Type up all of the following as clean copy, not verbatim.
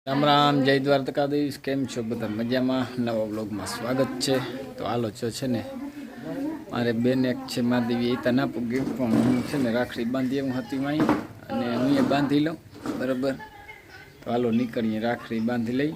રામ રામ, જય દ્વારકાધીશ. કેમ છો બધા? મજામાં? નવા બ્લોગમાં સ્વાગત છે. તો હાલો છે ને મારે બેન એક છે મારી દેવી એ ના પૂગી પણ હું છે ને રાખડી બાંધી હું હતી માઈ અને હું એ બાંધી લઉં બરાબર. તો હાલો નીકળીએ, રાખડી બાંધી લઈ.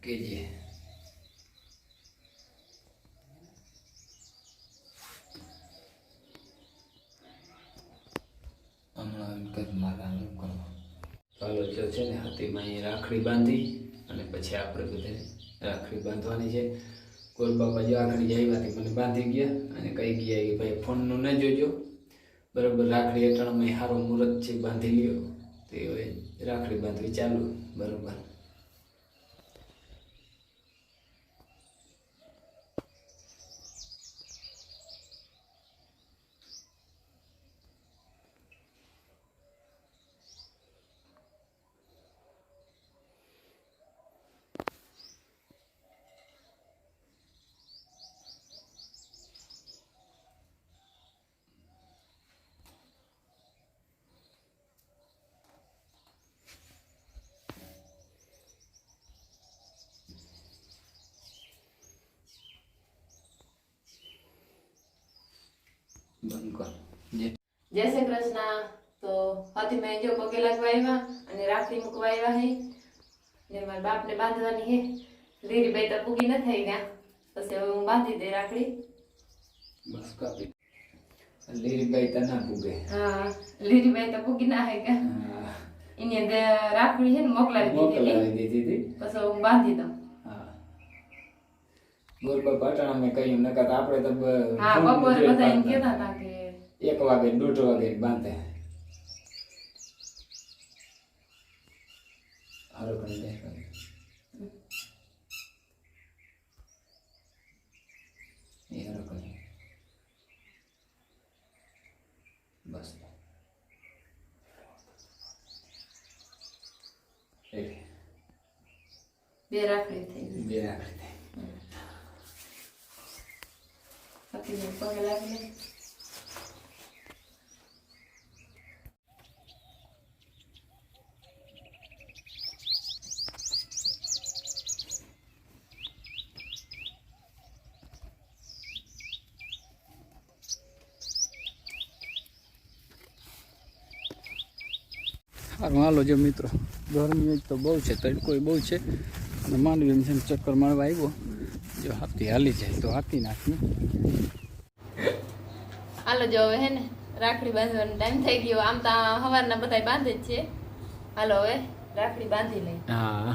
કહેજે ચાલો છે ને હાથીમાં અહીં રાખડી બાંધી અને પછી આપણે બધે રાખડી બાંધવાની છે. કોલ બાપા જો આખડી આવ્યાથી મને બાંધી ગયા અને કહી ગયા કે ભાઈ ફોનનું ન જોજો બરાબર. રાખડી અટાણામાં સારો મુહૂર્ત છે, બાંધી લ્યો. તો હવે રાખડી બાંધવી ચાલુ બરાબર. જય શ્રી કૃષ્ણ. તો હાથી મેં જો પગે લાગવા આવ્યા અને રાખડી મૂકવા આવ્યા હે ને મારા બાપ ને બાંધવાની હે. લીરીબાઈ તો પૂગી ન થઈ ગયા, પછી હવે હું બાંધી દે રાખડી. બસ કાપી લીરીબાઈ તો ના પૂગે. હા, લીરીબાઈ તો પૂગી ના હે ગયા. એની અંદર રાખડી છે ને મોકલાવી દીધી પછી હું બાંધી દઉં. ગોરબા પાટણા મેં કહ્યું નકર આપણે તો હા બપોર બધા એમ કહેતા હતા કે 1 વાગે 1:30 વાગે બાંધે. હારો કરી દે એ હારો કરી બસ બે રાખડી થઈ ગઈ. બે રાખડી થઈ. હાથી પગે લાગી હાલો જો મિત્રો, ગરમી તો બહુ છે, તડકો બહુ છે અને માંડવી એમ છે ચક્કર મારવા આવ્યો. જો હાથી હાલી જાય તો હાથી નાખી. હાલો જો હવે હે ને રાખડી બાંધવાનો ટાઈમ થઈ ગયો. આમ તો સવારના બધા બાંધે જ છે. હાલો હવે રાખડી બાંધી લઈ. હા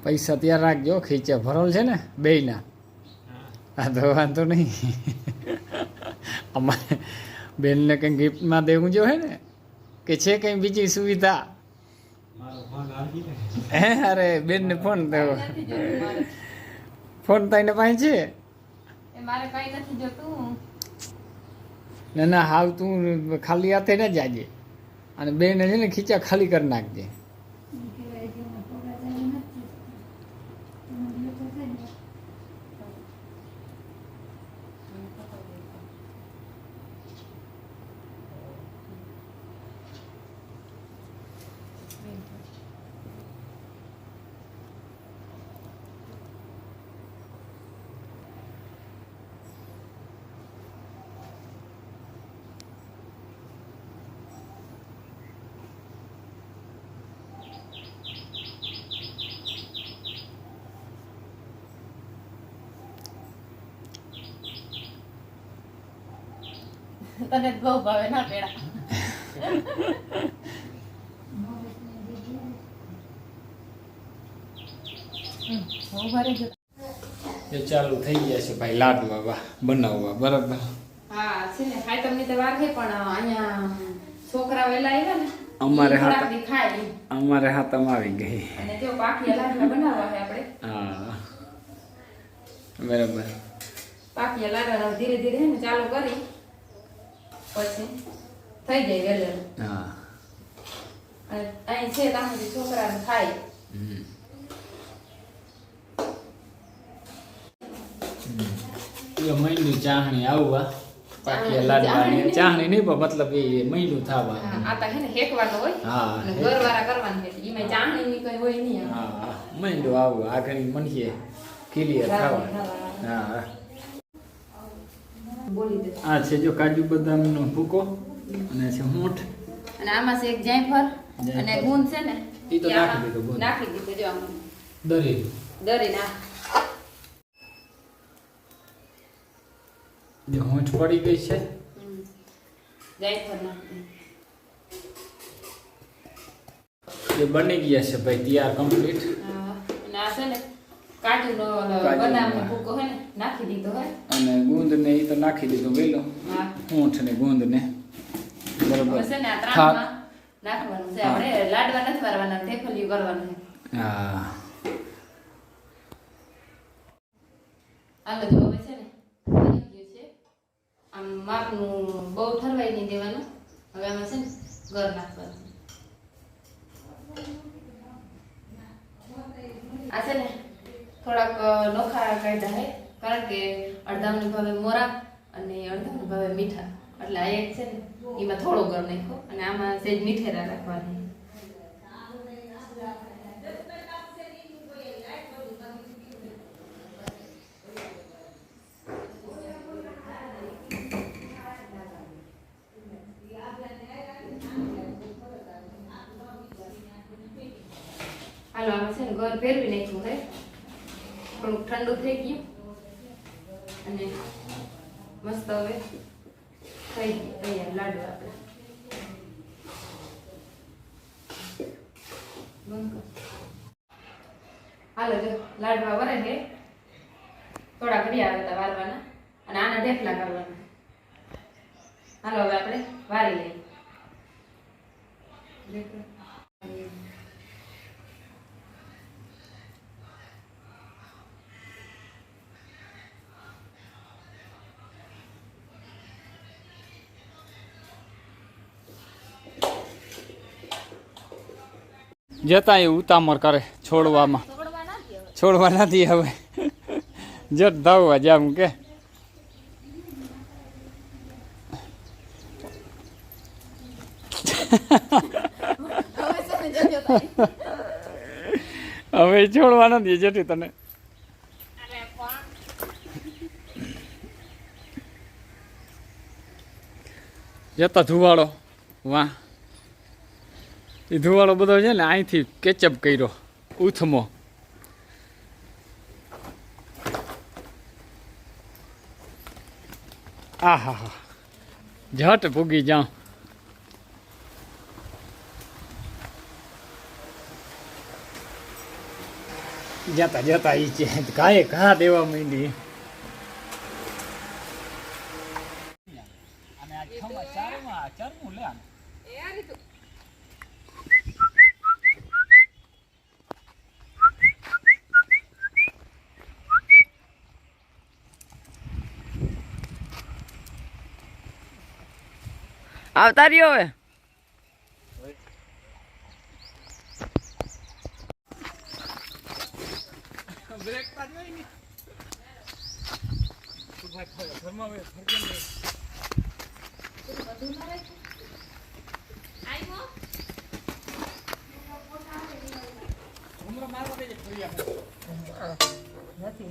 પૈસા ત્યાં રાખજો, ખીચે ભરલ છે ને બેયના. હા તો વાંધો નહીં. અમારે બેનને કંઈ ગિફ્ટમાં દેવું જો હે ને કે છે કંઈ બીજી સુવિધા? હે અરે બેનને ફોન દેવો. ફોન તાઈને પાસે છે? મારે કઈ નથી જોતું. ના ના હાવ તું ખાલી હાથે ન જાજે. અને બેને છે ને ખીચા ખાલી કરી નાખજે. તને બહુ ભાવે ના પેડા. એ ચાલુ થઈ ગયા છે ભાઈ લાડવા બનાવવા. બરાબર. હા છે ને આઈટમની તો વાર છે પણ અહીંયા છોકરા વેલા આવ્યા ને અમારે થોડાક હાથ દી ખાય અમારે હાથમાં આવી ગઈ. અને જો પાખિયા લાડવા બનાવવા છે આપણે. હા બરાબર. પાખિયા લાડવા ધીરે ધીરે છે ને ચાલુ કરી પછી થઈ જાય વેલેલું. હા અને અહીં છે ત્યાં સુધી છોકરાને ખાય. મહિનું ચાહણી આવવા પાકિયા લાડવાની ચાહણી નહીં પણ મતલબ એ મહિનું થવા. આ તો છે ને હેકવાનું હોય હા અને ઘરવાળા કરવાનું છે એમાં ચાહણી ની કઈ હોય નહીં. હા મહિનું આવવા આગળ મનીએ ક્લિયર થવા. હા બોલી દે. આ છે જો કાજુ બદામનો ભૂકો અને છે હોઠ અને આમાં છે એક જાયફળ અને ગુંદ છે ને ઈ તો નાખી દીધો ગુંદ. નાખી દીધો જો આમાં દરી દરી નાખ. જે હોઠ પડી ગઈ છે જાયફળ નાખી. એ બની ગયા છે ભાઈ તૈયાર કમ્પ્લીટ. અને આ છે ને કાજુનો બદામનો ભૂકો હે ને નાખી દીધો હે અને ગુંદ ને એ તો નાખી દીધો વેલો. હા હોઠ ને ગુંદ ને બરાબર. છે ને આ ત્રણમાં નાખવાનું છે. આપણે લાડવા નથી વારવાના ઢેફલિયું કરવાનું છે. હા હાલો જો હવે છે ને બની ગયું છે. આમ માપનું બહુ ઠરવાઈ નહીં દેવાનું. હવે આમાં છે ને ગર નાખવાનું. આ છે ને થોડાક નોખા કાઢ્યા હે કારણ કે અડધામને ભાવે મોરા અને અડધામને ભાવે મીઠા એટલે આ એક છે ને એમાં થોડો ગર નાખ્યો અને આમાં સેજ મીઠેરા રાખવાની. હાલો આમાં છે ને ઘર ફેરવી નાખ્યું હે થોડુંક ઠંડુ થઈ ગયું અને મસ્ત હવે થઈ ગયું તૈયાર લાડવા આપણે. હાલો જો લાડવા વરે છે થોડા ઘડી આવે તા વારવાના અને આના ઢેફલા કરવાના. હાલો હવે આપણે વારી લઈએ. જતા એ ઉતામર કરે છોડવામાં. છોડવા નથી હવે જટ ધાવવા જામ કે હવે છોડવા નથી જટી તને. જતા ધુવાળો વાહ એ ધુવાળો બધો છે ને અહીંથી કેચઅપ કર્યો ઉથમો. આ હા હા ઝટ ભૂગી જાઉં. જતા જતા ઈ છે કાંઈ ઘા દેવા માંડી. અને આ ખમા ચારમાં ચરમું લે આવતા રહ્યો હવે. નથી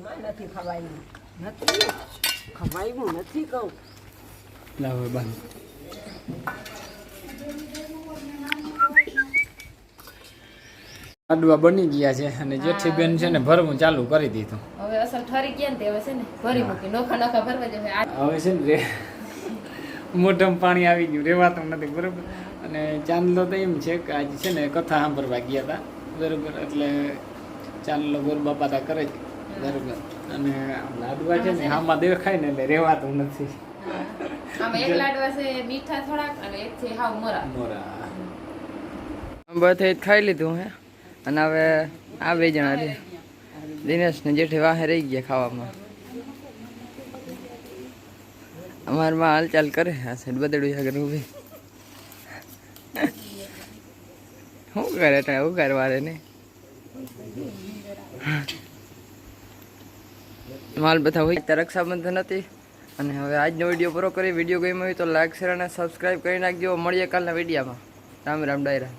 માં નથી ખવાયું નથી ખવાયું નથી કહું લાવો બંધ લાડવા બની ગયા છે અને જેઠી બેન છે ને ભરવું ચાલુ કરી દીધું. હવે અસલ ઠરી ગયા ને તે હવે છે ને ભરી મૂકી નોખા નોખા ભરવા જોઈએ હવે છે ને મોઢામાં પાણી આવી ગયું, રેવાતું નથી બરોબર. અને ચાંદલો તો એમ છે કે આજે છે ને કથા સાંભળવા ગયા હતા બરોબર, એટલે ચાંદલો ગોર બાપા તા કરે છે બરોબર. અને લાડવા છે ને આમાં દેખાય ને એટલે રેવાતું નથી. આમાં એક લાડવા છે મીઠા થોડાક અને એક છે હાવ મોરા મોરા બધે ખાઈ લીધું હે અને હવે આ 2 જણા રે દિનેશ ને જેઠે વાહે રહી ગયા ખાવામાં. અમારમાં હાલચાલ કરે આ સાઈડ બદડું આગળ ઊભી શું કરે તા ઉગારવારે ને માલ બધા હોય. રક્ષાબંધન હતી અને હવે આજનો વિડીયો પૂરો કરી. વિડીયો ગમ્યો હોય તો લાઈક શેર અને સબસ્ક્રાઈબ કરી નાખજો. મળીએ કાલના વિડીયોમાં. રામ રામ ડાયરા.